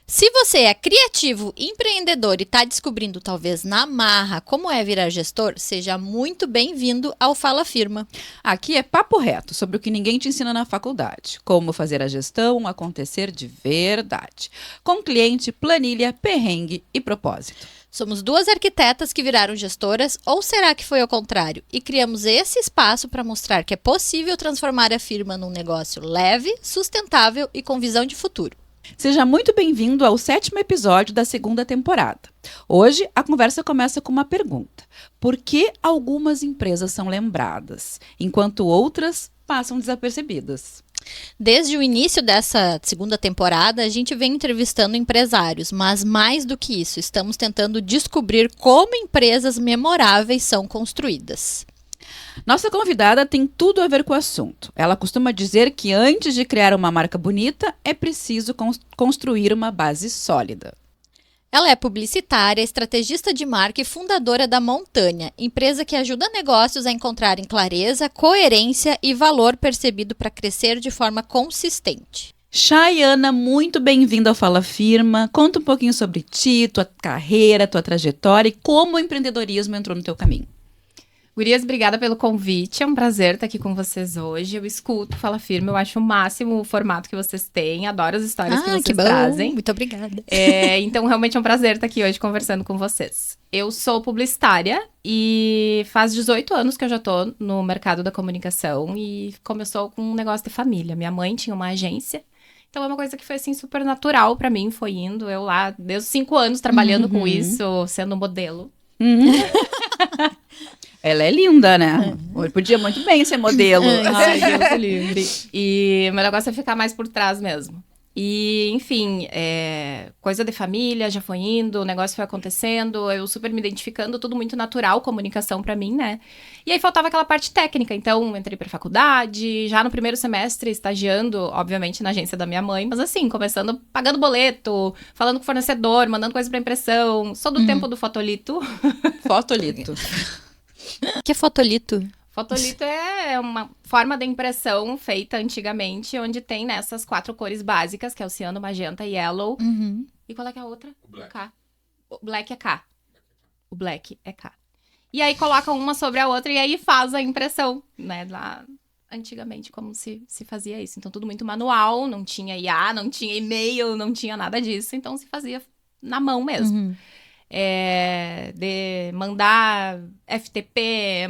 Se você é criativo, empreendedor e está descobrindo, talvez na marra, como é virar gestor, seja muito bem-vindo ao Fala Firma. Aqui é papo reto sobre o que ninguém te ensina na faculdade. Como fazer a gestão acontecer de verdade. Com cliente, planilha, perrengue e propósito. Somos duas arquitetas que viraram gestoras, ou será que foi ao contrário? E criamos esse espaço para mostrar que é possível transformar a firma num negócio leve, sustentável e com visão de futuro. Seja muito bem-vindo ao 7º episódio da 2ª temporada. Hoje, a conversa começa com uma pergunta. Por que algumas empresas são lembradas, enquanto outras passam desapercebidas? Desde o início dessa 2ª temporada, a gente vem entrevistando empresários, mas mais do que isso, estamos tentando descobrir como empresas memoráveis são construídas. Nossa convidada tem tudo a ver com o assunto. Ela costuma dizer que antes de criar uma marca bonita, é preciso construir uma base sólida. Ela é publicitária, estrategista de marca e fundadora da Montanha, empresa que ajuda negócios a encontrarem clareza, coerência e valor percebido para crescer de forma consistente. Chayana, muito bem-vinda ao Fala Firma. Conta um pouquinho sobre ti, tua carreira, tua trajetória e como o empreendedorismo entrou no teu caminho. Gurias, obrigada pelo convite, é um prazer estar aqui com vocês hoje. Eu escuto Fala Firme, eu acho o máximo o formato que vocês têm, adoro as histórias que vocês trazem. Muito obrigada. Então, realmente é um prazer estar aqui hoje conversando com vocês. Eu sou publicitária e faz 18 anos que eu já tô no mercado da comunicação e começou com um negócio de família. Minha mãe tinha uma agência, então é uma coisa que foi assim super natural pra mim, foi indo. Eu lá, desde os 5 anos, trabalhando com isso, sendo modelo. Ela é linda, né? Podia muito bem ser modelo. Ai, Deus me livre. E o meu negócio é ficar mais por trás mesmo. E, enfim, coisa de família, já foi indo, o negócio foi acontecendo, eu super me identificando, tudo muito natural, comunicação pra mim, né? E aí faltava aquela parte técnica, então entrei pra faculdade, já no primeiro semestre, estagiando, obviamente, na agência da minha mãe, mas assim, começando, pagando boleto, falando com o fornecedor, mandando coisa pra impressão, sou do tempo do fotolito. Fotolito. O que é fotolito? Fotolito é uma forma de impressão feita antigamente, onde tem nessas 4 cores básicas, que é o ciano, magenta e yellow. E qual é que é a outra? O black. K. O black é K. O black é K. E aí coloca uma sobre a outra e aí faz a impressão, né? Lá antigamente, como se fazia isso. Então, tudo muito manual, não tinha IA, não tinha e-mail, não tinha nada disso. Então, se fazia na mão mesmo. De mandar FTP,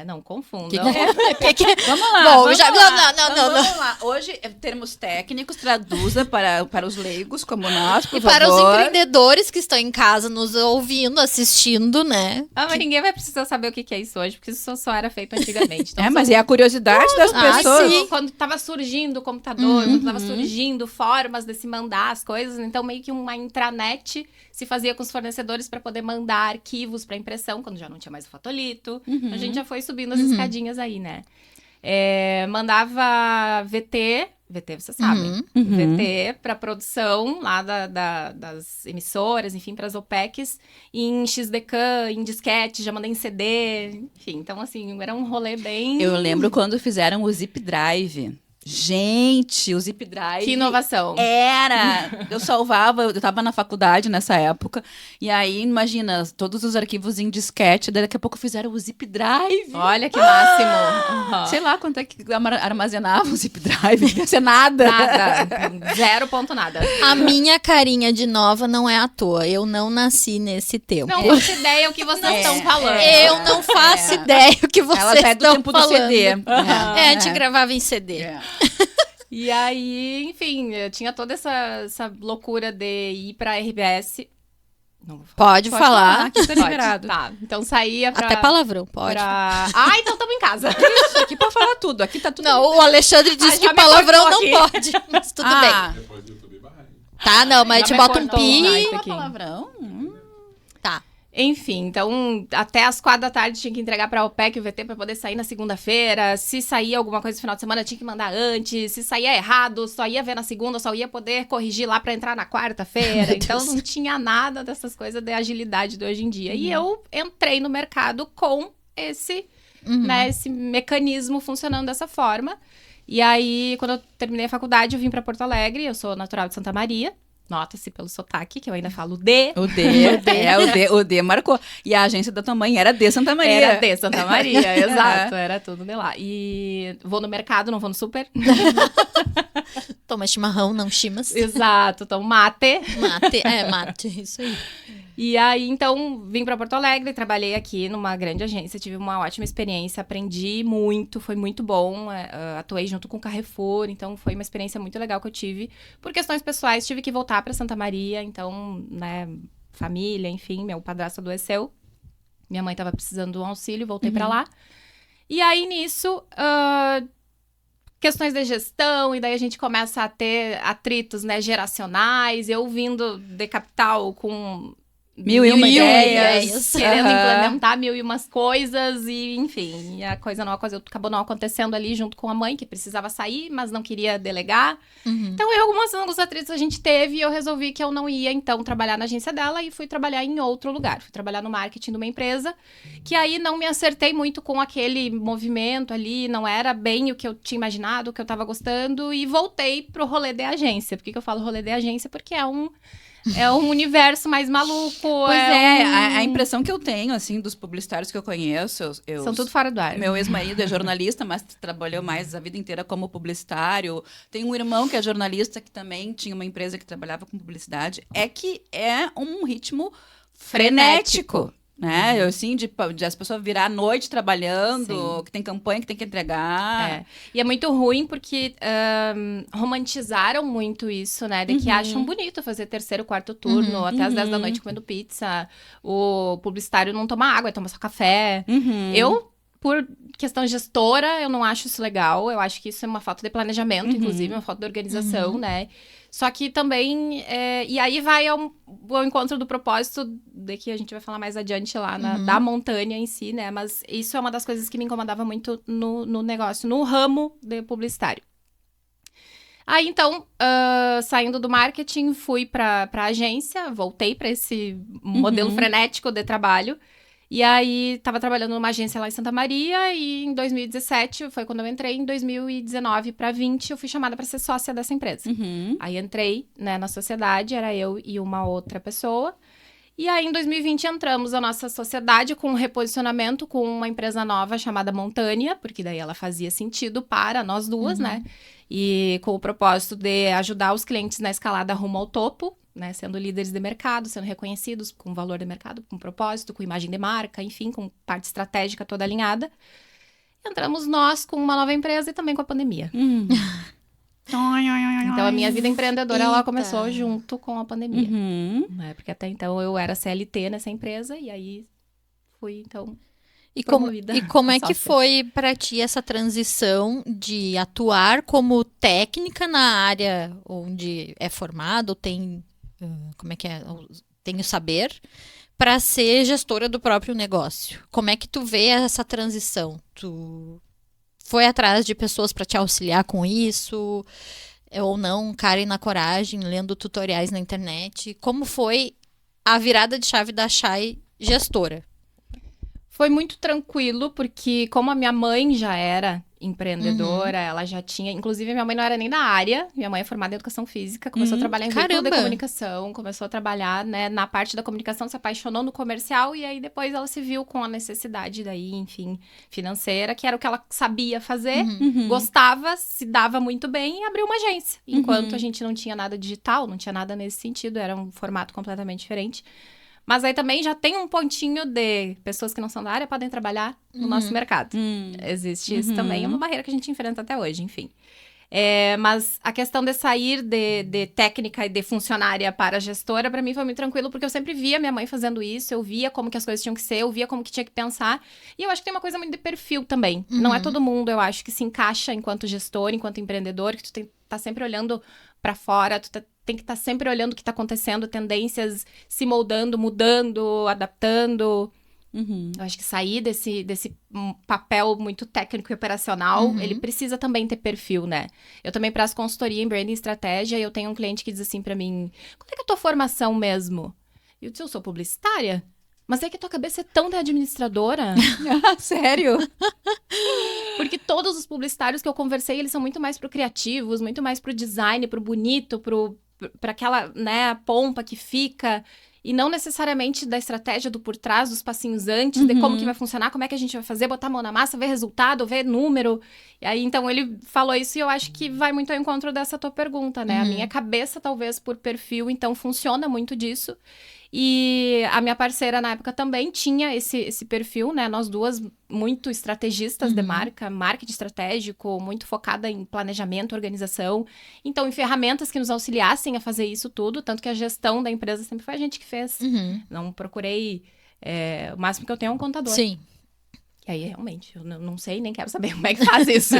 não confundam. Vamos lá. Bom, vamos já- lá. não. Vamos lá. Hoje, termos técnicos, traduza para os leigos como nós, por E para os favor. empreendedores que estão em casa nos ouvindo, assistindo, né? Mas ninguém vai precisar saber o que é isso hoje, porque isso só era feito antigamente. Então, Mas é a curiosidade das pessoas. sim. quando tava surgindo o computador, quando tava surgindo formas de se mandar as coisas, então meio que uma intranet se fazia com os fornecedores para poder mandar arquivos para impressão, quando já não tinha mais o fotolito. A gente já foi subindo as escadinhas aí, né? Mandava VT, você sabe, VT para produção lá das emissoras, enfim, para as OPECs, em XDCAM, em disquete, já mandei em CD, enfim. Então, assim, era um rolê bem... Eu lembro quando fizeram o Zip Drive. Gente, o Zip Drive... Que inovação. Era! Eu salvava, eu tava na faculdade nessa época, e aí, imagina, todos os arquivos em disquete, daí daqui a pouco fizeram o Zip Drive. Olha que máximo. Sei lá quanto é que armazenava o Zip Drive, não devia ser nada. Nada. 0 ponto nada. A minha carinha de nova não é à toa. Eu não nasci nesse tempo. Não faço ideia o que vocês estão falando. Eu não faço ideia o que vocês Ela já é do estão tempo falando. do CD. A gente gravava em CD. E aí, enfim, eu tinha toda essa loucura de ir pra RBS. Não vou falar. Pode falar. Aqui tá liberado. Tá, então saía pra... Até palavrão, pode. Então tamo em casa. Isso, aqui pode falar tudo, aqui tá tudo... Não, o Alexandre disse já que me palavrão cortou não aqui. pode. Mas tudo bem. Depois do YouTube vai. Tá, não, mas a Já gente me bota um cortou, pi. vai. Fala aqui. palavrão. Tá. Enfim, então até as 4 da tarde tinha que entregar pra OPEC o VT pra poder sair na segunda-feira. Se saía alguma coisa no final de semana, tinha que mandar antes. Se saía errado, só ia ver na segunda, só ia poder corrigir lá pra entrar na quarta-feira. Então não tinha nada dessas coisas de agilidade de hoje em dia. E eu entrei no mercado com esse, né, esse mecanismo funcionando dessa forma. E aí, quando eu terminei a faculdade, eu vim pra Porto Alegre. Eu sou natural de Santa Maria. Nota-se pelo sotaque, que eu ainda falo D. O D marcou. E a agência da tua mãe era de Santa Maria. Era de Santa Maria, exato. Era tudo de lá. E vou no mercado, não vou no super. Toma chimarrão, não chimas. Exato, tomo mate. Mate, isso aí. E aí, então, vim para Porto Alegre, trabalhei aqui numa grande agência, tive uma ótima experiência, aprendi muito, foi muito bom, atuei junto com o Carrefour, então foi uma experiência muito legal que eu tive. Por questões pessoais, tive que voltar para Santa Maria, então, né, família, enfim, meu padrasto adoeceu, minha mãe estava precisando de um auxílio, voltei para lá. E aí, nisso, questões de gestão, e daí a gente começa a ter atritos, né, geracionais, eu vindo de capital com Mil e uma ideias. Querendo implementar mil e umas coisas, e enfim, a coisa acabou não acontecendo ali junto com a mãe, que precisava sair, mas não queria delegar. Então, alguns atritos a gente teve, e eu resolvi que eu não ia, então, trabalhar na agência dela, e fui trabalhar em outro lugar. Fui trabalhar no marketing de uma empresa, que aí não me acertei muito com aquele movimento ali, não era bem o que eu tinha imaginado, o que eu tava gostando, e voltei pro rolê de agência. Por que eu falo rolê de agência? Porque é um universo mais maluco. Pois a impressão que eu tenho, assim, dos publicitários que eu conheço... São tudo fora do ar. Meu ex-marido é jornalista, mas trabalhou mais a vida inteira como publicitário. Tem um irmão que é jornalista, que também tinha uma empresa que trabalhava com publicidade. É que é um ritmo frenético. Né? Assim, de as pessoas virar à noite trabalhando, que tem campanha que tem que entregar. E é muito ruim porque romantizaram muito isso, né? De que acham bonito fazer terceiro, quarto turno, até às 10 da noite comendo pizza. O publicitário não toma água, toma só café. Eu, por questão gestora, eu não acho isso legal. Eu acho que isso é uma falta de planejamento, inclusive, uma falta de organização, né? Só que também... e aí vai ao encontro do propósito, de que a gente vai falar mais adiante lá, da Montânia em si, né? Mas isso é uma das coisas que me incomodava muito no negócio, no ramo de publicitário. Aí, então, saindo do marketing, fui pra agência, voltei para esse modelo frenético de trabalho. E aí, estava trabalhando numa agência lá em Santa Maria, e em 2017, foi quando eu entrei, em 2019 para 20, eu fui chamada para ser sócia dessa empresa. Aí entrei, né, na sociedade, era eu e uma outra pessoa. E aí, em 2020, entramos na nossa sociedade com um reposicionamento com uma empresa nova chamada Montânia, porque daí ela fazia sentido para nós duas, né? E com o propósito de ajudar os clientes na escalada rumo ao topo, né, sendo líderes de mercado, sendo reconhecidos com valor de mercado, com propósito, com imagem de marca, enfim, com parte estratégica toda alinhada. Entramos nós com uma nova empresa e também com a pandemia. Então, a minha vida empreendedora, ela começou junto com a pandemia. Né? Porque até então, eu era CLT nessa empresa, e aí fui, então... E como é que foi para ti essa transição de atuar como técnica na área onde é formado, tem tem o saber, para ser gestora do próprio negócio? Como é que tu vê essa transição? Tu foi atrás de pessoas para te auxiliar com isso? Ou não, cara e na coragem, lendo tutoriais na internet? Como foi a virada de chave da Chay gestora? Foi muito tranquilo, porque como a minha mãe já era empreendedora, ela já tinha... Inclusive, minha mãe não era nem da área. Minha mãe é formada em educação física, começou a trabalhar em veículo de comunicação, começou a trabalhar, né, na parte da comunicação, se apaixonou no comercial, e aí depois ela se viu com a necessidade daí, enfim, financeira, que era o que ela sabia fazer, gostava, se dava muito bem, e abriu uma agência. Enquanto a gente não tinha nada digital, não tinha nada nesse sentido, era um formato completamente diferente. Mas aí também já tem um pontinho de pessoas que não são da área podem trabalhar no nosso mercado. Existe isso também, é uma barreira que a gente enfrenta até hoje, enfim. Mas a questão de sair de técnica e de funcionária para gestora, para mim foi muito tranquilo, porque eu sempre via minha mãe fazendo isso, eu via como que as coisas tinham que ser, eu via como que tinha que pensar. E eu acho que tem uma coisa muito de perfil também. Não é todo mundo, eu acho, que se encaixa enquanto gestor, enquanto empreendedor, que tu tá sempre olhando para fora, tem que estar sempre olhando o que está acontecendo, tendências se moldando, mudando, adaptando. Eu acho que sair desse papel muito técnico e operacional, ele precisa também ter perfil, né? Eu também presto consultoria em branding e estratégia, e eu tenho um cliente que diz assim pra mim, qual é que é a tua formação mesmo? E eu disse, eu sou publicitária? Mas é que a tua cabeça é tão de administradora. Sério? Porque todos os publicitários que eu conversei, eles são muito mais pro criativos, muito mais pro design, pro bonito, pro para aquela, né, pompa que fica, e não necessariamente da estratégia do por trás, dos passinhos antes, de como que vai funcionar, como é que a gente vai fazer, botar a mão na massa, ver resultado, ver número. E aí, então, ele falou isso e eu acho que vai muito ao encontro dessa tua pergunta, né? A minha cabeça, talvez, por perfil, então, funciona muito disso. E a minha parceira, na época, também tinha esse perfil, né? Nós duas, muito estrategistas de marca, marketing estratégico, muito focada em planejamento, organização. Então, em ferramentas que nos auxiliassem a fazer isso tudo. Tanto que a gestão da empresa sempre foi a gente que fez. Não procurei... o máximo que eu tenho é um contador. Sim. E aí, realmente, eu não sei, nem quero saber como é que faz isso.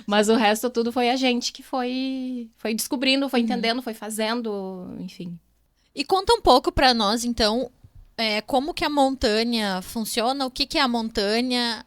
Mas o resto tudo foi a gente que foi descobrindo, foi entendendo, foi fazendo, enfim. E conta um pouco pra nós, então, como que a Montanha funciona, o que que é a Montanha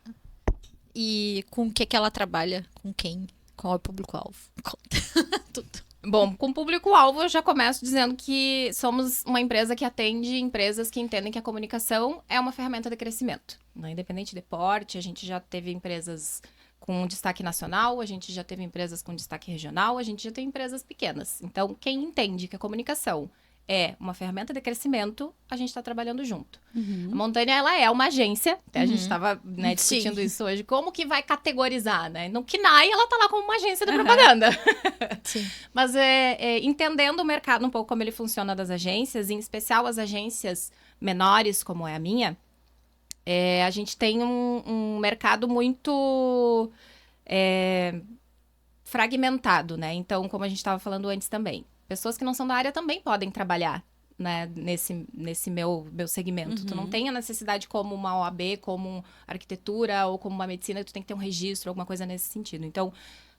e com o que que ela trabalha, com quem, qual é o público-alvo. Conta tudo. Bom, com público-alvo eu já começo dizendo que somos uma empresa que atende empresas que entendem que a comunicação é uma ferramenta de crescimento. Né? Independente de porte, a gente já teve empresas com destaque nacional, a gente já teve empresas com destaque regional, a gente já tem empresas pequenas. Então, quem entende que a comunicação é uma ferramenta de crescimento, a gente está trabalhando junto. A Montanha, ela é uma agência, até a gente estava discutindo isso hoje, como que vai categorizar, né? No KNAI, ela está lá como uma agência de propaganda. Sim. Mas entendendo o mercado um pouco como ele funciona das agências, em especial as agências menores, como é a minha, a gente tem um mercado muito fragmentado, né? Então, como a gente estava falando antes também, pessoas que não são da área também podem trabalhar, né, nesse meu segmento. Tu não tem a necessidade como uma OAB, como arquitetura ou como uma medicina, tu tem que ter um registro, alguma coisa nesse sentido. Então,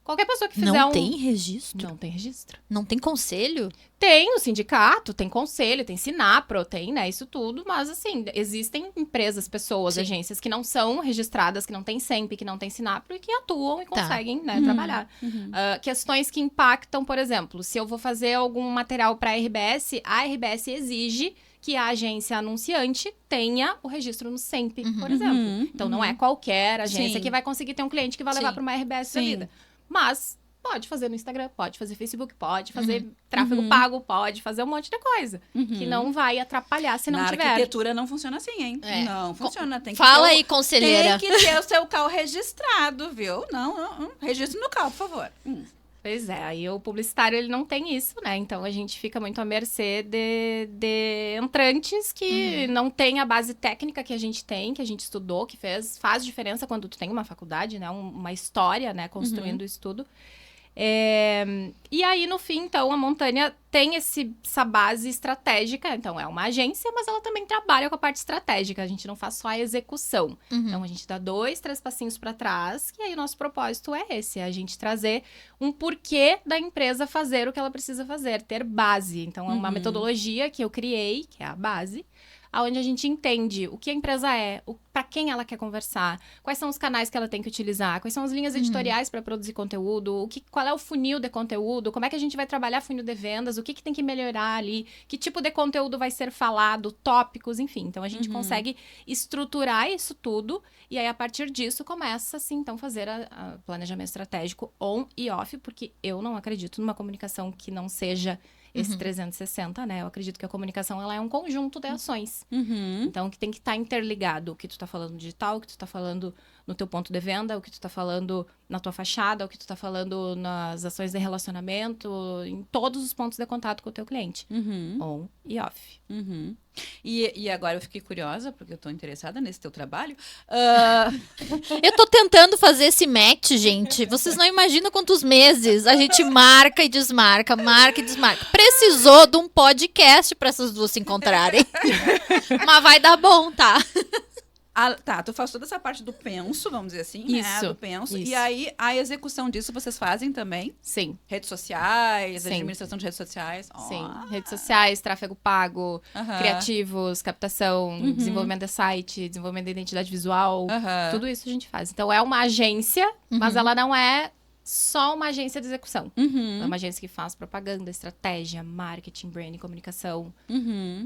qualquer pessoa que fizer Não tem registro? Não tem registro. Não tem conselho? Tem o sindicato, tem conselho, tem Sinapro, tem, né, isso tudo, mas assim, existem empresas, pessoas, Sim. agências que não são registradas, que não tem SEMP, que não tem Sinapro e que atuam e conseguem, né, trabalhar. Questões que impactam, por exemplo, se eu vou fazer algum material para a RBS exige que a agência anunciante tenha o registro no SEMP, por exemplo. Então, não é qualquer agência Sim. que vai conseguir ter um cliente que vai levar Sim. para uma RBS da Sim. vida. Mas pode fazer no Instagram, pode fazer Facebook, pode fazer tráfego pago, pode fazer um monte de coisa. Que não vai atrapalhar se não Na tiver. arquitetura não funciona assim, hein? É. Não funciona. Tem que Fala ter aí, conselheira. Tem que ter o seu CAL registrado, viu? Não. Registro no CAL, por favor. Pois é, aí o publicitário ele não tem isso, né? Então a gente fica muito à mercê de entrantes que não tem a base técnica que a gente tem, que a gente estudou, que faz diferença quando tu tem uma faculdade, né? Uma história, né? Construindo isso tudo. E aí, no fim, então, a Montanha tem essa base estratégica. Então, é uma agência, mas ela também trabalha com a parte estratégica. A gente não faz só a execução. Então, a gente dá 2, 3 passinhos para trás. E aí, o nosso propósito é esse. É a gente trazer um porquê da empresa fazer o que ela precisa fazer. Ter base. Então, é uma metodologia que eu criei, que é a base, onde a gente entende o que a empresa é, para quem ela quer conversar, quais são os canais que ela tem que utilizar, quais são as linhas editoriais para produzir conteúdo, qual é o funil de conteúdo, como é que a gente vai trabalhar funil de vendas, o que tem que melhorar ali, que tipo de conteúdo vai ser falado, tópicos, enfim. Então, a gente consegue estruturar isso tudo e aí, a partir disso, começa, assim, então, fazer a planejamento estratégico on e off, porque eu não acredito numa comunicação que não seja esse 360, né? Eu acredito que a comunicação, ela é um conjunto de ações. Então, que tem que estar interligado. O que tu tá falando no digital, o que tu tá falando no teu ponto de venda, o que tu tá falando na tua fachada, o que tu tá falando nas ações de relacionamento, em todos os pontos de contato com o teu cliente. On e off. E agora eu fiquei curiosa, porque eu tô interessada nesse teu trabalho. Eu tô tentando fazer esse match, gente. Vocês não imaginam quantos meses a gente marca e desmarca, marca e desmarca. Precisou de um podcast pra essas duas se encontrarem. Mas vai dar bom, tá? Tá, tu faz toda essa parte do penso, vamos dizer assim, né? Isso, Do penso. isso. E aí, a execução disso vocês fazem também? Sim. Redes sociais, Sim. administração de redes sociais? Sim, redes sociais, tráfego pago, Aham. criativos, captação, desenvolvimento de site, desenvolvimento de identidade visual, Aham. tudo isso a gente faz. Então, é uma agência, mas ela não é só uma agência de execução. É uma agência que faz propaganda, estratégia, marketing, branding, comunicação,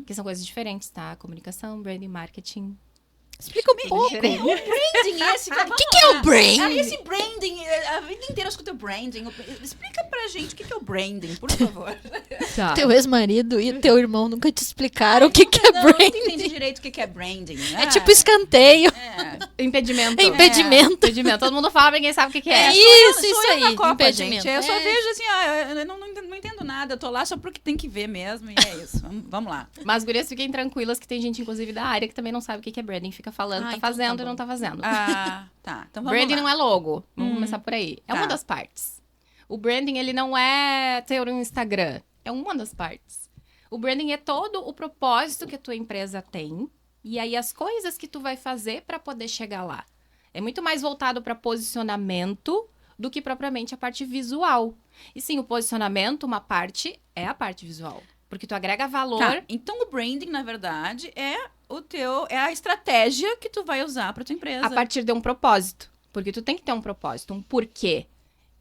que são coisas diferentes, tá? Comunicação, branding, marketing Explica um pouco. Branding esse. O que é o branding? Esse branding, a vida inteira eu escuto branding. Explica pra gente o que é o branding, por favor. Tá. Teu ex-marido e teu irmão nunca te explicaram o que é Não, eu não branding. entendi direito o que é branding. É tipo escanteio. Impedimento. É impedimento. Impedimento. Todo mundo fala, mas ninguém sabe o que é. Isso Sou eu aí. na Copa, Impedimento. gente. Eu só É. vejo assim, eu não entendo nada. Eu tô lá só porque tem que ver mesmo. E é isso. Vamos lá. Mas, gurias, fiquem tranquilas que tem gente, inclusive, da área que também não sabe o que é branding. Fica falando, tá Então fazendo tá e não bom. tá fazendo. Ah, tá. Então vamos Branding lá. não é logo. Vamos começar por aí. É Tá. uma das partes. O branding, ele não é ter um Instagram. É uma das partes. O branding é todo o propósito que a tua empresa tem. E aí, as coisas que tu vai fazer para poder chegar lá. É muito mais voltado para posicionamento do que propriamente a parte visual. E sim, o posicionamento, uma parte, é a parte visual. Porque tu agrega valor. Tá, então o branding, na verdade, é a estratégia que tu vai usar pra tua empresa. A partir de um propósito. Porque tu tem que ter um propósito, um porquê.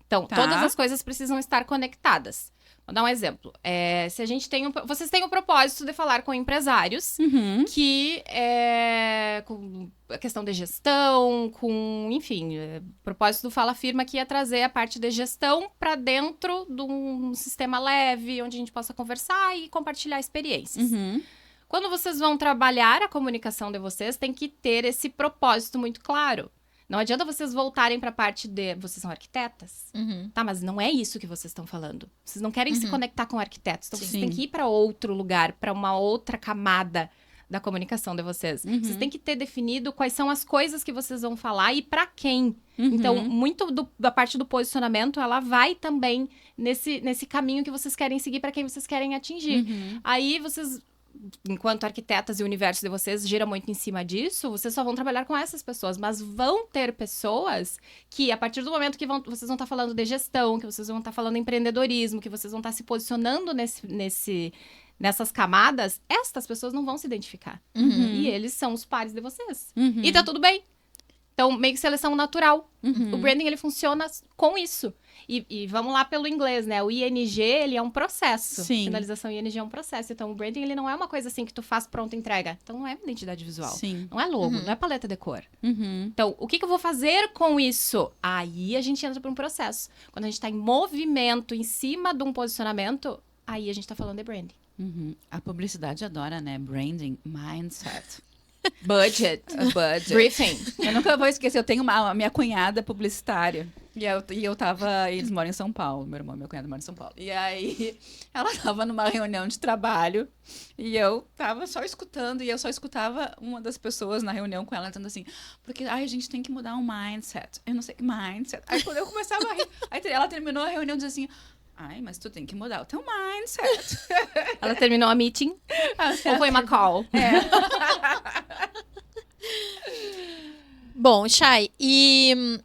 Então, Tá. todas as coisas precisam estar conectadas. Vou dar um exemplo. Se a gente tem vocês têm o propósito de falar com empresários Uhum. que com a questão de gestão, enfim, o propósito do Fala Firma aqui é trazer a parte de gestão para dentro de um sistema leve, onde a gente possa conversar e compartilhar experiências. Uhum. Quando vocês vão trabalhar a comunicação de vocês, tem que ter esse propósito muito claro. Não adianta vocês voltarem para a parte de... Vocês são arquitetas? Uhum. Tá, mas não é isso que vocês estão falando. Vocês não querem se conectar com arquitetos. Então, vocês Sim. têm que ir para outro lugar, para uma outra camada da comunicação de vocês. Uhum. Vocês têm que ter definido quais são as coisas que vocês vão falar e para quem. Uhum. Então, muito da parte do posicionamento, ela vai também nesse caminho que vocês querem seguir para quem vocês querem atingir. Uhum. Aí, vocês... Enquanto arquitetas e o universo de vocês gira muito em cima disso, vocês só vão trabalhar com essas pessoas. Mas vão ter pessoas que, a partir do momento que vocês vão estar falando de gestão, que vocês vão estar falando de empreendedorismo, que vocês vão estar se posicionando nessas camadas, estas pessoas não vão se identificar. Uhum. E eles são os pares de vocês. Uhum. E tá tudo bem. Então, meio que seleção natural. Uhum. O branding, ele funciona com isso. E vamos lá pelo inglês, né? O ING, ele é um processo. Sim. Finalização ING é um processo. Então, o branding, ele não é uma coisa assim que tu faz, pronto, entrega. Então, não é identidade visual. Sim. Não é logo, não é paleta de cor. Uhum. Então, o que eu vou fazer com isso? Aí, a gente entra para um processo. Quando a gente tá em movimento, em cima de um posicionamento, aí a gente tá falando de branding. Uhum. A publicidade adora, né? Branding, mindset. Budget. Budget. Briefing. Eu nunca vou esquecer, eu tenho a minha cunhada publicitária. E eu tava. Eles moram em São Paulo, meu irmão e meu cunhado moram em São Paulo. E aí, ela tava numa reunião de trabalho e eu tava só escutando, e eu só escutava uma das pessoas na reunião com ela dizendo assim: porque a gente tem que mudar um mindset. Eu não sei que mindset. Aí quando eu começava a rir, aí ela terminou a reunião dizendo assim: ai, mas tu tem que mudar o teu mindset. Ela terminou a meeting. Ou foi uma call? Bom, Chay, e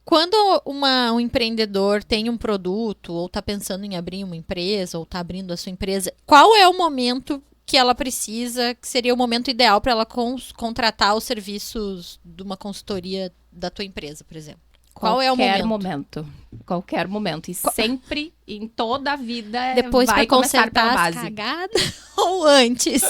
quando um empreendedor tem um produto, ou está pensando em abrir uma empresa, ou está abrindo a sua empresa, qual é o momento que ela precisa, que seria o momento ideal para ela contratar os serviços de uma consultoria da tua empresa, por exemplo? Qual é o momento? Qualquer momento. E sempre, em toda a vida, Depois vai para começar pela consertar as base. cagadas ou antes?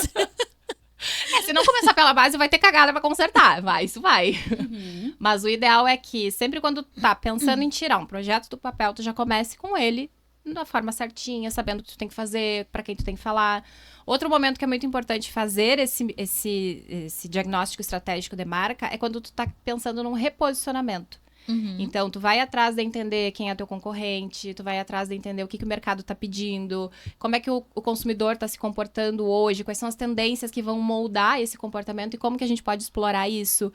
Se não começar pela base, vai ter cagada pra consertar. Isso vai. Uhum. Mas o ideal é que, sempre quando tá pensando em tirar um projeto do papel, tu já comece com ele da forma certinha, sabendo o que tu tem que fazer, pra quem tu tem que falar. Outro momento que é muito importante fazer esse diagnóstico estratégico de marca é quando tu tá pensando num reposicionamento. Uhum. Então, tu vai atrás de entender quem é teu concorrente, tu vai atrás de entender o que o mercado tá pedindo, como é que o consumidor tá se comportando hoje, quais são as tendências que vão moldar esse comportamento e como que a gente pode explorar isso,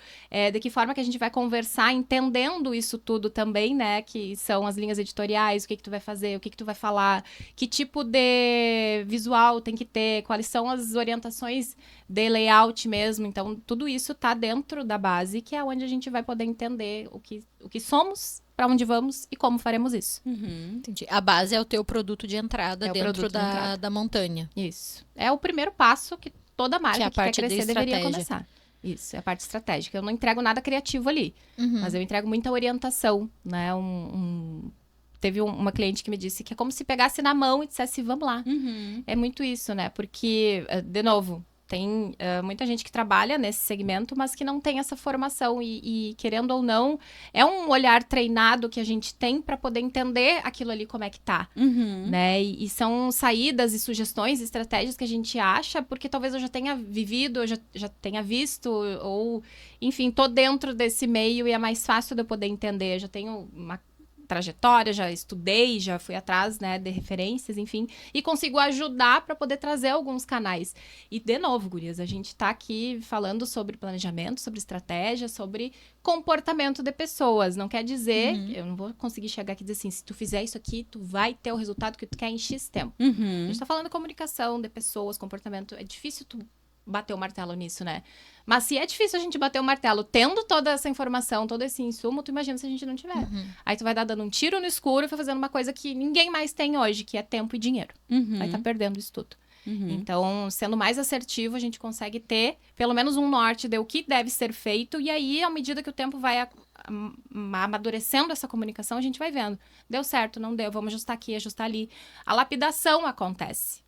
de que forma que a gente vai conversar entendendo isso tudo também, né, que são as linhas editoriais, o que tu vai fazer, o que tu vai falar, que tipo de visual tem que ter, quais são as orientações de layout mesmo. Então, tudo isso tá dentro da base, que é onde a gente vai poder entender o que somos, para onde vamos e como faremos isso. Uhum. Entendi. A base é o teu produto de entrada É o dentro produto de entrada. da montanha. Isso. É o primeiro passo que toda marca Que é a que quer parte de crescer deveria estratégia. começar. Isso, é a parte estratégica. Eu não entrego nada criativo ali, Uhum. mas eu entrego muita orientação, né? Teve uma cliente que me disse que é como se pegasse na mão e dissesse, vamos lá. Uhum. É muito isso, né? Porque, de novo, Tem muita gente que trabalha nesse segmento, mas que não tem essa formação e querendo ou não, é um olhar treinado que a gente tem para poder entender aquilo ali como é que tá, né? E são saídas e sugestões, estratégias que a gente acha, porque talvez eu já tenha vivido, eu já tenha visto, ou, enfim, tô dentro desse meio e é mais fácil de eu poder entender. Eu já tenho uma trajetória, já estudei, já fui atrás, né, de referências, enfim, e consigo ajudar para poder trazer alguns canais. E, de novo, gurias, a gente tá aqui falando sobre planejamento, sobre estratégia, sobre comportamento de pessoas. Não quer dizer, eu não vou conseguir chegar aqui e dizer assim, se tu fizer isso aqui, tu vai ter o resultado que tu quer em X tempo. A gente tá falando de comunicação, de pessoas, comportamento. É difícil tu bater o martelo nisso, né? Mas se é difícil a gente bater o martelo tendo toda essa informação, todo esse insumo, tu imagina se a gente não tiver. Aí tu vai dar dando um tiro no escuro e vai fazendo uma coisa que ninguém mais tem hoje, que é tempo e dinheiro. Aí tá perdendo isso tudo. Então, sendo mais assertivo, a gente consegue ter pelo menos um norte de o que deve ser feito, e aí, à medida que o tempo vai amadurecendo essa comunicação, a gente vai vendo. Deu certo, não deu, vamos ajustar aqui, ajustar ali. A lapidação acontece.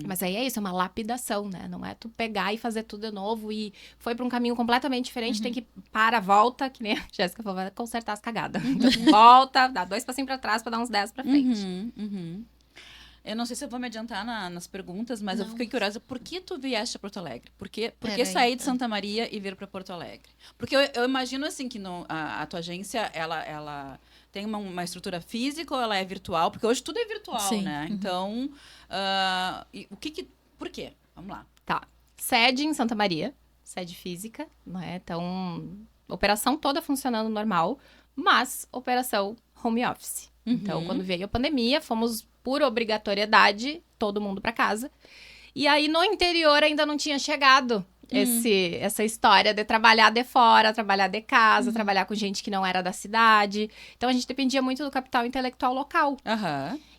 Mas aí é isso, é uma lapidação, né? Não é tu pegar e fazer tudo de novo e foi para um caminho completamente diferente, tem que para, volta, que nem a Jéssica falou, vai consertar as cagadas. Volta, dá 2 passinhos para trás para dar uns 10 para frente. Eu não sei se eu vou me adiantar nas perguntas, mas eu fiquei curiosa. Por que tu vieste a Porto Alegre? Por que sair de Santa Maria e vir para Porto Alegre? Porque eu imagino, assim, que a tua agência, ela tem uma estrutura física ou ela é virtual? Porque hoje tudo é virtual, né? Então, por quê? Vamos lá. Tá. Sede em Santa Maria, sede física, né? Então, operação toda funcionando normal, mas operação home office. Então, quando veio a pandemia, fomos por obrigatoriedade, todo mundo para casa. E aí, no interior, ainda não tinha chegado essa história de trabalhar de fora, trabalhar de casa, trabalhar com gente que não era da cidade. Então, a gente dependia muito do capital intelectual local.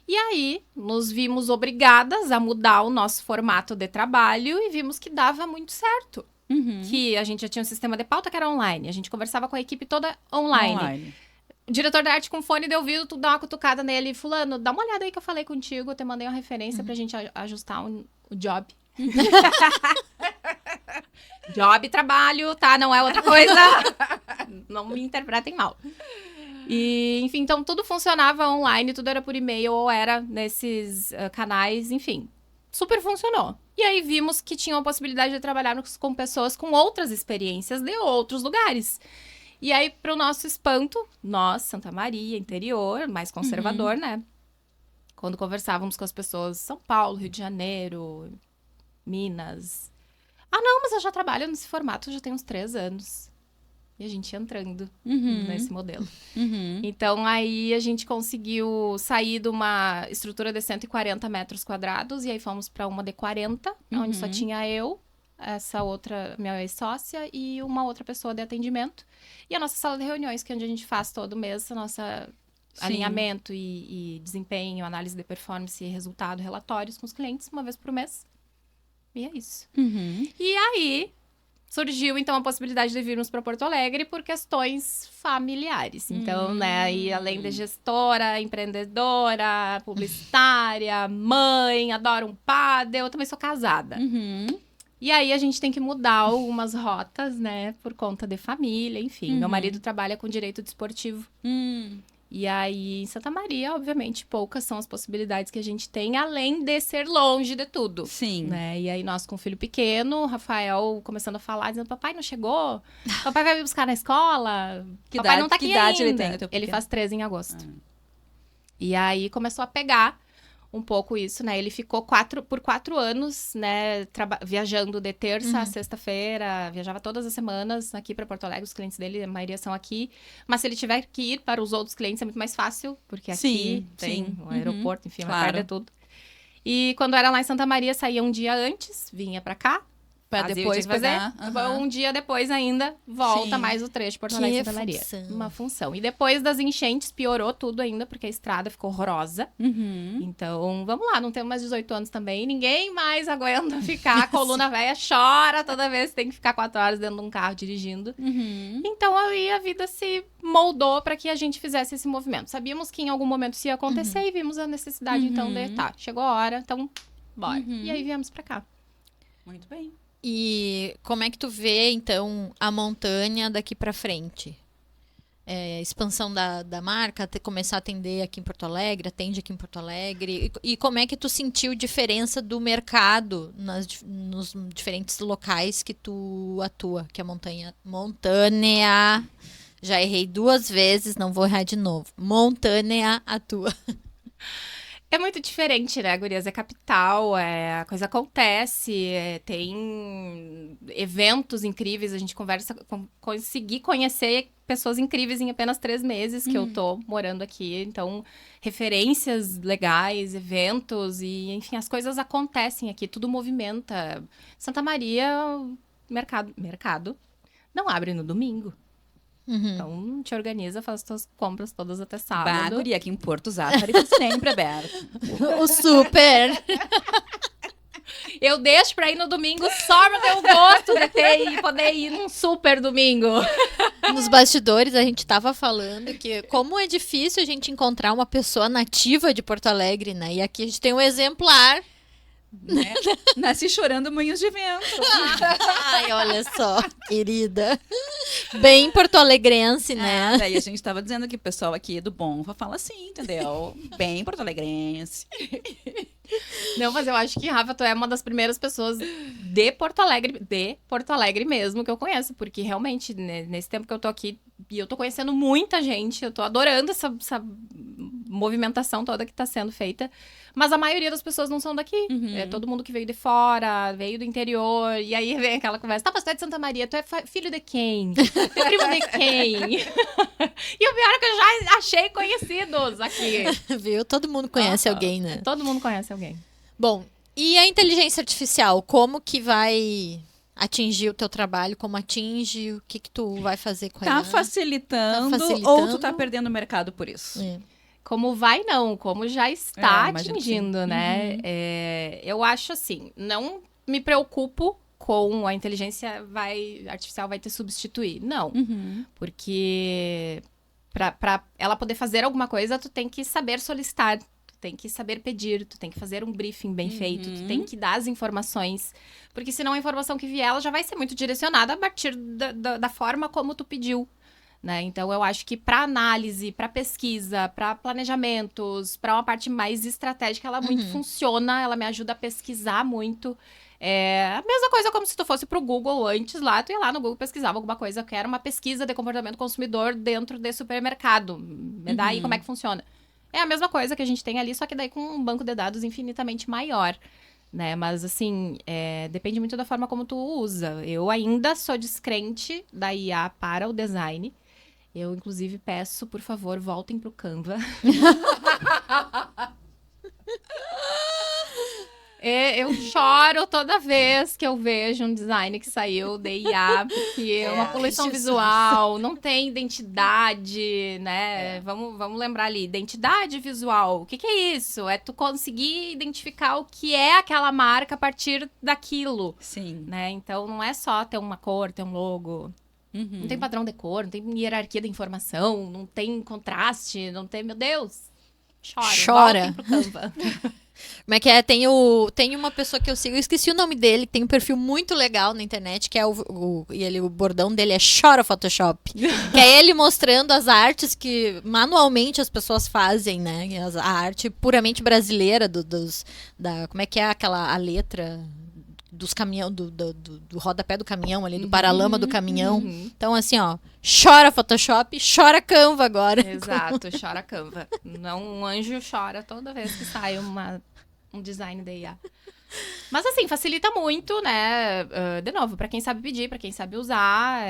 E aí, nos vimos obrigadas a mudar o nosso formato de trabalho e vimos que dava muito certo. Que a gente já tinha um sistema de pauta que era online. A gente conversava com a equipe toda online. O diretor da arte com fone de ouvido, tu dá uma cutucada nele. Fulano, dá uma olhada aí que eu falei contigo. Eu te mandei uma referência pra gente ajustar o job. Job, trabalho, tá? Não é outra coisa. Não me interpretem mal. E, enfim, então tudo funcionava online, tudo era por e-mail ou era nesses canais, enfim. Super funcionou. E aí vimos que tinha a possibilidade de trabalhar com pessoas com outras experiências de outros lugares. E aí, pro nosso espanto, nós, Santa Maria, interior, mais conservador, né? Quando conversávamos com as pessoas de São Paulo, Rio de Janeiro, Minas. Ah, não, mas eu já trabalho nesse formato já tem uns 3 anos. E a gente entrando nesse modelo. Então, aí a gente conseguiu sair de uma estrutura de 140 metros quadrados e aí fomos para uma de 40, onde só tinha eu, essa outra, minha ex-sócia, e uma outra pessoa de atendimento. E a nossa sala de reuniões, que é onde a gente faz todo mês, a nossa alinhamento e desempenho, análise de performance, resultado, relatórios com os clientes, uma vez por mês. E é isso. E aí, surgiu, então, a possibilidade de virmos para Porto Alegre por questões familiares. Então, né, e além de gestora, empreendedora, publicitária, mãe, adoro um pádel, eu também sou casada. E aí, a gente tem que mudar algumas rotas, né, por conta de família, enfim. Meu marido trabalha com direito desportivo. E aí, em Santa Maria, obviamente, poucas são as possibilidades que a gente tem, além de ser longe de tudo. Né? E aí, nós com um filho pequeno, o Rafael começando a falar, dizendo, papai não chegou? Papai vai me buscar na escola? Papai não tá aqui ainda. Ele faz 13 em agosto. E aí, começou a pegar um pouco isso, né? Ele ficou por 4 anos, né? Viajando de terça a sexta-feira. Viajava todas as semanas aqui para Porto Alegre. Os clientes dele, a maioria são aqui. Mas se ele tiver que ir para os outros clientes, é muito mais fácil. Porque aqui tem um aeroporto, enfim, uma perda tudo. E quando era lá em Santa Maria, saía um dia antes, vinha para cá. Pra depois fazer. Um dia depois ainda, volta mais o trecho Porto Alegre Santa Maria. Uma função. E depois das enchentes, piorou tudo ainda, porque a estrada ficou horrorosa. Então, vamos lá, não temos mais 18 anos também. Ninguém mais aguenta ficar. A coluna velha chora toda vez que tem que ficar 4 horas dentro de um carro dirigindo. Então, aí a vida se moldou para que a gente fizesse esse movimento. Sabíamos que em algum momento isso ia acontecer e vimos a necessidade, então, de, chegou a hora, então, bora. E aí viemos para cá. Muito bem. E como é que tu vê, então, a Montanha daqui pra frente? Expansão da marca, começar a atender aqui em Porto Alegre, atende aqui em Porto Alegre. E como é que tu sentiu diferença do mercado nos diferentes locais que tu atua? Que a Montanha... Já errei 2 vezes, não vou errar de novo. Montanha atua. É muito diferente, né, gurias? É capital, a coisa acontece, tem eventos incríveis, a gente consegui conhecer pessoas incríveis em apenas 3 meses que eu tô morando aqui. Então, referências legais, eventos e, enfim, as coisas acontecem aqui, tudo movimenta. Santa Maria, mercado não abre no domingo. Então, te organiza, faz tuas compras todas até sábado. Guria, aqui em Porto Zafari tá sempre aberto. O super! Eu deixo pra ir no domingo só pra ter o gosto de poder ir num super domingo. Nos bastidores, a gente tava falando que como é difícil a gente encontrar uma pessoa nativa de Porto Alegre, né? E aqui a gente tem um exemplar. Né? Nasci chorando moinhos de vento. Ai, olha só, querida. Bem porto-alegrense, né? Daí a gente tava dizendo que o pessoal aqui do Bonfa fala assim, entendeu? Bem porto-alegrense. Não, mas eu acho que, Rafa, tu é uma das primeiras pessoas de Porto Alegre mesmo, que eu conheço. Porque, realmente, nesse tempo que eu tô aqui, e eu tô conhecendo muita gente, eu tô adorando essa movimentação toda que tá sendo feita. Mas a maioria das pessoas não são daqui. É todo mundo que veio de fora, veio do interior. E aí vem aquela conversa. Tá, mas tu é de Santa Maria, tu é filho de quem? Tu é primo de quem? E o pior é que eu já achei conhecidos aqui. Viu? Todo mundo conhece alguém, né? Todo mundo conhece alguém. Bom, e a inteligência artificial? Como que vai atingir o teu trabalho? Como atinge? O que tu vai fazer com ela? Tá facilitando ou tu tá perdendo o mercado por isso? Como vai, não. Como já está atingindo, né? Uhum. Eu acho assim, não me preocupo com a inteligência artificial vai te substituir. Não. Porque para ela poder fazer alguma coisa, tu tem que saber solicitar, tu tem que saber pedir, tu tem que fazer um briefing bem feito, tu tem que dar as informações. Porque senão a informação que vier, ela já vai ser muito direcionada a partir da forma como tu pediu. Né? Então, eu acho que para análise, para pesquisa, para planejamentos, para uma parte mais estratégica, ela muito funciona, ela me ajuda a pesquisar muito. É a mesma coisa como se tu fosse pro Google antes lá, tu ia lá no Google, pesquisava alguma coisa, que era uma pesquisa de comportamento consumidor dentro de supermercado. Me dá aí como é que funciona. É a mesma coisa que a gente tem ali, só que daí com um banco de dados infinitamente maior. Né? Mas, assim, depende muito da forma como tu usa. Eu ainda sou descrente da IA para o design. Eu, inclusive, peço, por favor, voltem pro Canva. Eu choro toda vez que eu vejo um design que saiu da IA, porque é uma poluição visual, não tem identidade, né? Vamos lembrar ali, identidade visual. O que é isso? É tu conseguir identificar o que é aquela marca a partir daquilo. Sim. Né? Então, não é só ter uma cor, ter um logo. Não tem padrão de cor, não tem hierarquia da informação, não tem contraste, não tem... Meu Deus! Chora. Voltem pro Canva. Como é que é? Tem uma pessoa que eu sigo, eu esqueci o nome dele, que tem um perfil muito legal na internet, que é o bordão dele é Chora Photoshop. Que é ele mostrando as artes que manualmente as pessoas fazem, né? A arte puramente brasileira como é que é a letra... dos caminhão, do rodapé do caminhão ali, do paralama do caminhão. Então, assim, ó, chora Photoshop, chora Canva agora. Exato, chora Canva. Não, um anjo chora toda vez que sai um design da IA. Mas, assim, facilita muito, né? De novo, pra quem sabe pedir, pra quem sabe usar.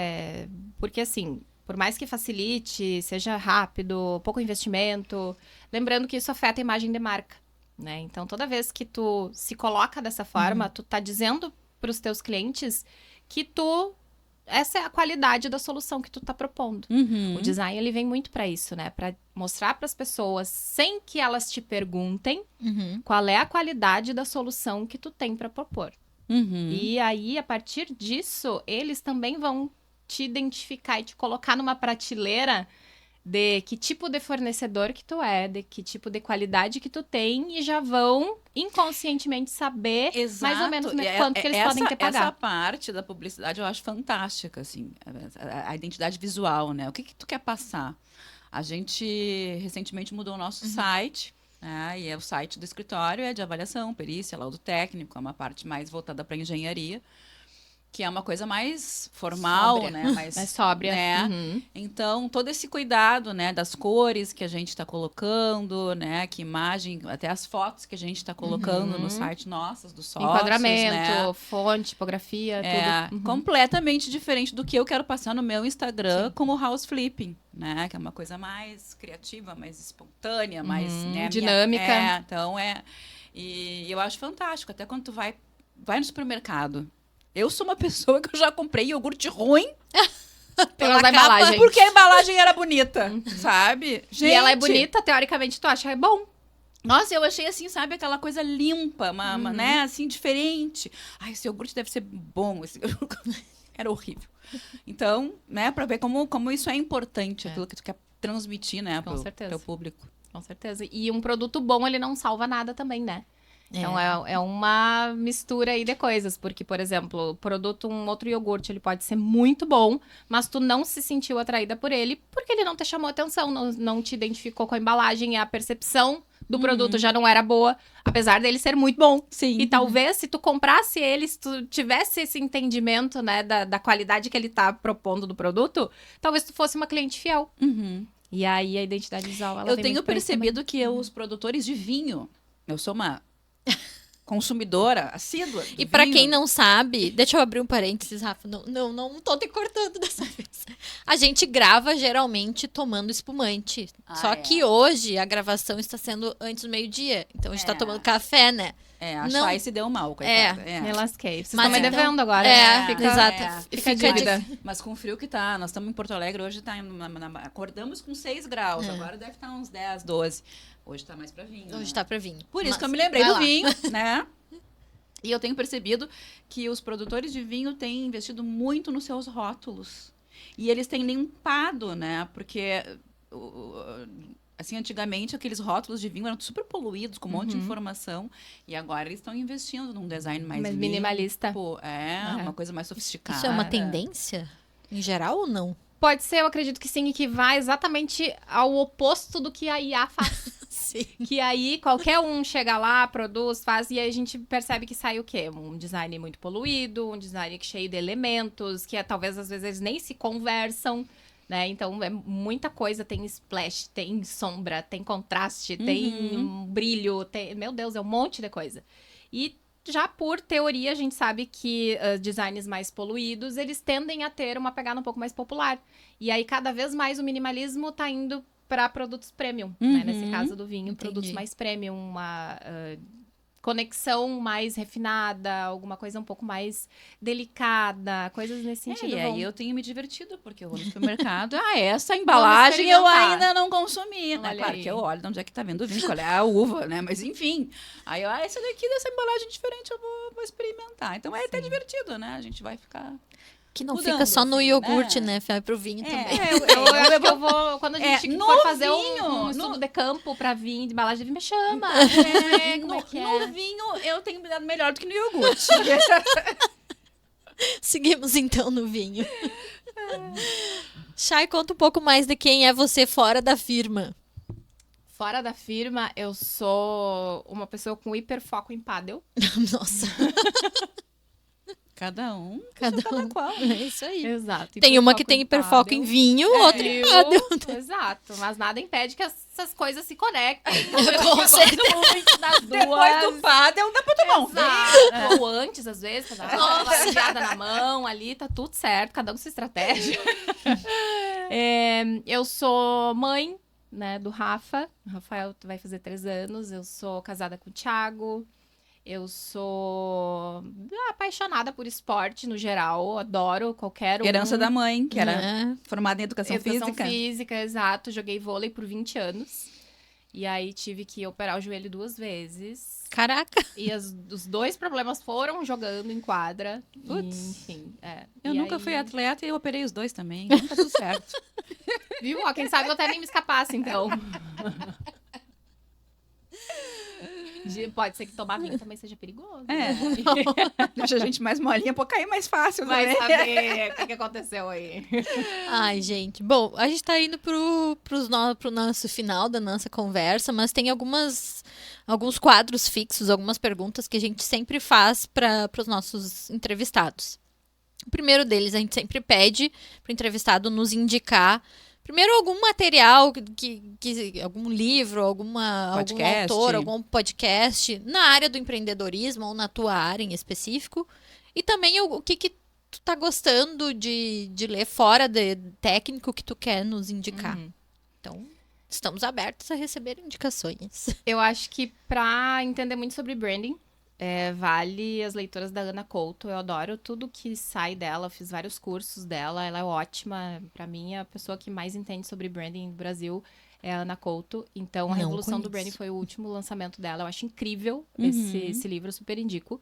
Porque, assim, por mais que facilite, seja rápido, pouco investimento, lembrando que isso afeta a imagem de marca. Né? Então, toda vez que tu se coloca dessa forma, tu tá dizendo pros teus clientes que essa é a qualidade da solução que tu tá propondo. O design, ele vem muito pra isso, né? Pra mostrar pras pessoas, sem que elas te perguntem, qual é a qualidade da solução que tu tem pra propor. E aí, a partir disso, eles também vão te identificar e te colocar numa prateleira de que tipo de fornecedor que tu é, de que tipo de qualidade que tu tem, e já vão inconscientemente saber mais ou menos quanto que eles podem ter pagar. Essa parte da publicidade eu acho fantástica, assim, a identidade visual, né? O que tu quer passar? A gente recentemente mudou o nosso site, né? E o site do escritório é de avaliação, perícia, laudo técnico, é uma parte mais voltada para engenharia, que é uma coisa mais formal, Sóbria. né? Mais sóbria. Né? Uhum. Então, todo esse cuidado, né, das cores que a gente está colocando, né, que imagem, até as fotos que a gente está colocando no site nossas, dos sócios, Enquadramento, né? fonte, tipografia, tudo. Uhum. Completamente diferente do que eu quero passar no meu Instagram com o house flipping, né, que é uma coisa mais criativa, mais espontânea, mais, né, dinâmica. então e eu acho fantástico, até quando tu vai no supermercado. Eu sou uma pessoa que eu já comprei iogurte ruim Pela embalagem. porque a embalagem era bonita, sabe? Gente, E ela é bonita, teoricamente, tu acha é bom. Nossa, eu achei assim, sabe, aquela coisa limpa, né, assim, diferente. Ai, esse iogurte deve ser bom. Era horrível. Então, né, pra ver como isso é importante, aquilo que tu quer transmitir, né, pro teu público. Com certeza. E um produto bom, ele não salva nada também, né? Então, é uma mistura aí de coisas. Porque, por exemplo, um outro iogurte, ele pode ser muito bom, mas tu não se sentiu atraída por ele porque ele não te chamou atenção, não te identificou com a embalagem, e a percepção do produto já não era boa, apesar dele ser muito bom. Sim. E talvez, se tu comprasse ele, se tu tivesse esse entendimento, né, da qualidade que ele tá propondo do produto, talvez tu fosse uma cliente fiel. E aí, a identidade visual, ela Eu vem tenho muito por isso percebido que os produtores de vinho, eu sou uma consumidora assídua do E pra vinho. quem não sabe, deixa eu abrir um parênteses, Rafa. Não tô te cortando dessa vez. A gente grava geralmente tomando espumante. Só que hoje a gravação está sendo antes do meio-dia. Então a gente tá tomando café, né? A Não- Chay se deu mal, coitada. Me lasquei. Vocês Mas estão me então- devendo agora. Exato. Fica a dívida. Mas com o frio que tá, nós estamos em Porto Alegre, hoje tá acordamos com 6 graus, agora deve estar uns 10, 12. Hoje tá mais pra vinho. Hoje né? tá pra vinho. Por isso Mas que eu me lembrei vai do lá. vinho, né? E eu tenho percebido que os produtores de vinho têm investido muito nos seus rótulos. E eles têm limpado, né? Porque, assim, antigamente aqueles rótulos de vinho eram super poluídos, com um monte de informação. E agora eles estão investindo num design mais limpo, minimalista. uma coisa mais sofisticada. Isso é uma tendência? Em geral ou não? Pode ser, eu acredito que sim, e que vai exatamente ao oposto do que a IA faz. Sim. Que aí qualquer um chega lá, produz, faz, e aí a gente percebe que sai o quê? Um design muito poluído, um design cheio de elementos, que talvez às vezes eles nem se conversam, né? Então é muita coisa, tem splash, tem sombra, tem contraste, tem um brilho, meu Deus, é um monte de coisa. E já por teoria, a gente sabe que designs mais poluídos, eles tendem a ter uma pegada um pouco mais popular. E aí, cada vez mais, o minimalismo tá indo para produtos premium, né? Nesse caso do vinho, produtos mais premium, uma conexão mais refinada, alguma coisa um pouco mais delicada, coisas nesse sentido. E aí eu tenho me divertido, porque eu vou no supermercado, essa embalagem eu ainda não consumi, né? Olha Claro aí. que eu olho de onde é que tá vendo o vinho, qual é a uva, né? Mas enfim, aí eu, essa daqui dessa embalagem diferente eu vou experimentar. Então é até divertido, né? A gente vai ficar... Que não Mudando, fica só no assim, iorgurte, né? né? Vai pro vinho também. Eu acho que eu vou, quando a gente no for fazer vinho, um estudo de campo pra vinho, de embalagem de vinho, me chama. Como é que é? No vinho eu tenho me dado melhor do que no iogurte. Seguimos então no vinho. Chay, conta um pouco mais de quem é você fora da firma. Fora da firma, eu sou uma pessoa com hiperfoco em pádel. Nossa, Cada um, cada cada qual. É isso aí. Exato. Tem uma que tem hiperfoco em vinho, outra em pádel. Exato, mas nada impede que essas coisas se conectem. Com certeza. Muito das duas. Depois do pádel, dá pra tomar um vinho. Exato. Ou antes, às vezes, pra dar uma aliviada na mão ali, tá tudo certo, cada um com sua estratégia. Eu sou mãe, né, do Rafa. O Rafael vai fazer 3 anos. Eu sou casada com o Thiago. Eu sou apaixonada por esporte no geral. Adoro qualquer um. Herança da mãe, que era formada em educação física. Física, exato. Joguei vôlei por 20 anos. E aí tive que operar o joelho 2 vezes. Caraca. E os 2 problemas foram jogando em quadra. Putz. Enfim, Eu E nunca aí- fui atleta e eu operei os 2 também. Então tá tudo certo. Viu? Ó, quem sabe eu até nem me escapasse, então. Pode ser que tomar vinho também seja perigoso. Deixa a gente mais molinha, pode cair mais fácil. Vai também. saber o que aconteceu aí. Ai, gente. Bom, a gente tá indo pro nosso final da nossa conversa, mas tem alguns quadros fixos, algumas perguntas que a gente sempre faz para os nossos entrevistados. O primeiro deles, a gente sempre pede pro entrevistado nos indicar primeiro algum material, algum livro, algum autor, algum podcast na área do empreendedorismo ou na tua área em específico. E também o que tu tá gostando de ler fora de técnico que tu quer nos indicar. Então, estamos abertos a receber indicações. Eu acho que para entender muito sobre branding, vale as leituras da Ana Couto. Eu adoro tudo que sai dela. Eu fiz vários cursos dela. Ela é ótima. Para mim, a pessoa que mais entende sobre branding no Brasil é a Ana Couto. Então, A Revolução do Branding foi o último lançamento dela. Eu acho incrível esse livro. Eu super indico.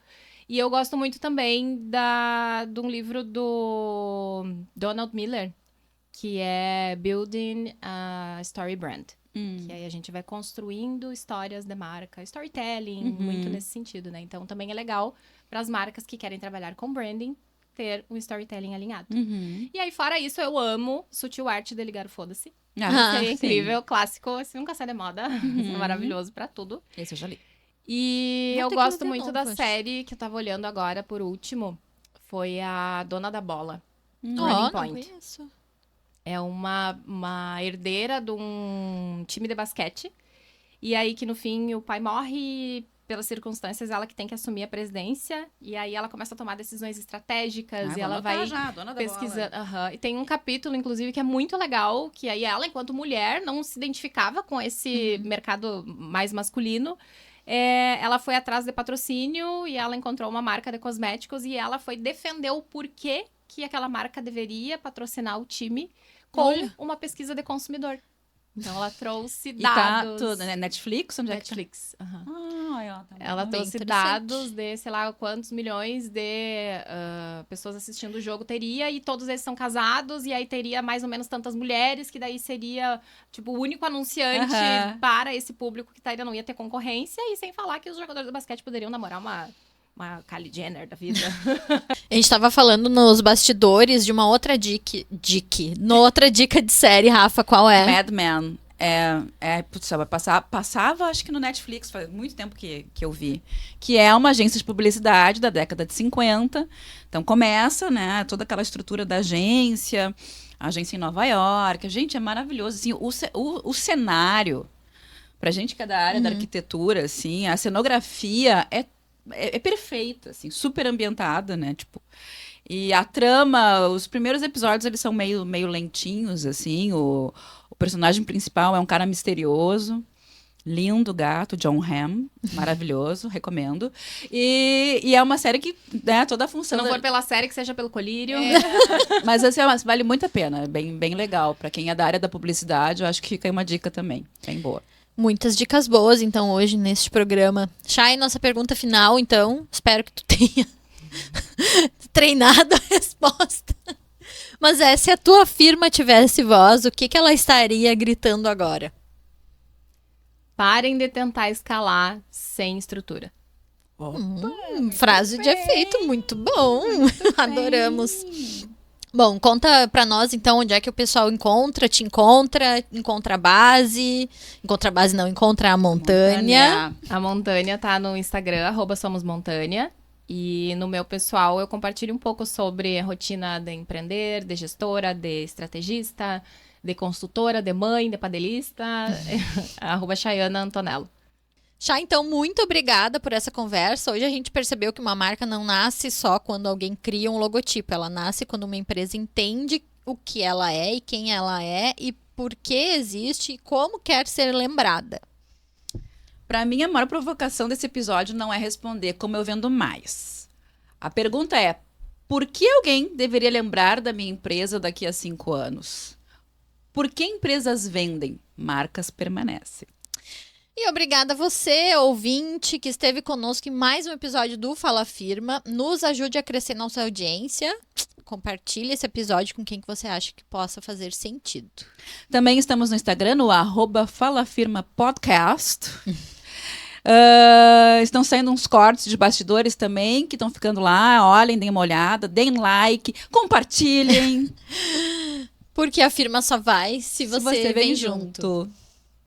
E eu gosto muito também de um livro do Donald Miller, que é Building a Story Brand. Que aí a gente vai construindo histórias de marca, storytelling, muito nesse sentido, né? Então, também é legal para as marcas que querem trabalhar com branding ter um storytelling alinhado. E aí, fora isso, eu amo Sutil Arte de Ligar o Foda-se. Que é incrível, clássico, esse nunca sai de moda. É maravilhoso para tudo. Esse eu já li. E eu gosto muito da série que eu tava olhando agora, por último, foi a Dona da Bola. Turning Point. Não conheço. É uma herdeira de um time de basquete. E aí que no fim o pai morre e, pelas circunstâncias, ela que tem que assumir a presidência. E aí ela começa a tomar decisões estratégicas e ela vai pesquisando. E tem um capítulo, inclusive, que é muito legal, que aí ela, enquanto mulher, não se identificava com esse mercado mais masculino. Ela foi atrás de patrocínio e ela encontrou uma marca de cosméticos e ela foi defender o porquê que aquela marca deveria patrocinar o time com uma pesquisa de consumidor. Então, ela trouxe dados... E tá tudo, né? Netflix? Onde Netflix. Tá ela trouxe dados de, sei lá, quantos milhões de pessoas assistindo o jogo teria, e todos eles são casados, e aí teria mais ou menos tantas mulheres, que daí seria, tipo, o único anunciante para esse público que ainda não ia ter concorrência, e sem falar que os jogadores de basquete poderiam namorar uma Kylie Jenner da vida. A gente tava falando nos bastidores de uma outra outra dica de série, Rafa, qual é? Mad Men. Putz, passava, acho que no Netflix, faz muito tempo que eu vi. Que é uma agência de publicidade da década de 50. Então começa, né, toda aquela estrutura da agência, a agência em Nova York. Gente, é maravilhoso. Assim, o cenário, pra gente que é da área da arquitetura, assim, a cenografia é perfeita, assim, super ambientada, né, tipo, e a trama, os primeiros episódios, eles são meio lentinhos, assim, o personagem principal é um cara misterioso, lindo, gato, John Hamm, maravilhoso, recomendo, e é uma série que, né, toda a função... Se não for pela série, que seja pelo colírio. Mas, assim, vale muito a pena, é bem legal, pra quem é da área da publicidade, eu acho que fica aí uma dica também, bem boa. Muitas dicas boas, então, hoje neste programa. Chay, nossa pergunta final, então. Espero que tu tenha treinado a resposta. Mas se a tua firma tivesse voz, o que ela estaria gritando agora? Parem de tentar escalar sem estrutura. Frase de efeito, muito bom. Adoramos. Bom, conta pra nós, então, onde é que o pessoal encontra a base. Encontra a base não, encontra a Montânia. A Montânia tá no Instagram, @somosmontanha. E no meu pessoal eu compartilho um pouco sobre a rotina de empreender, de gestora, de estrategista, de consultora, de mãe, de padelista. @Chayana Antonello. Chá, então, muito obrigada por essa conversa. Hoje a gente percebeu que uma marca não nasce só quando alguém cria um logotipo. Ela nasce quando uma empresa entende o que ela é e quem ela é e por que existe e como quer ser lembrada. Para mim, a maior provocação desse episódio não é responder como eu vendo mais. A pergunta é, por que alguém deveria lembrar da minha empresa daqui a 5 anos? Por que empresas vendem? Marcas permanecem. E obrigada a você, ouvinte, que esteve conosco em mais um episódio do Fala Firma. Nos ajude a crescer nossa audiência. Compartilhe esse episódio com quem que você acha que possa fazer sentido. Também estamos no Instagram, no @falafirmapodcast. Estão saindo uns cortes de bastidores também, que estão ficando lá. Olhem, deem uma olhada, deem like, compartilhem. Porque a firma só vai se você vem junto.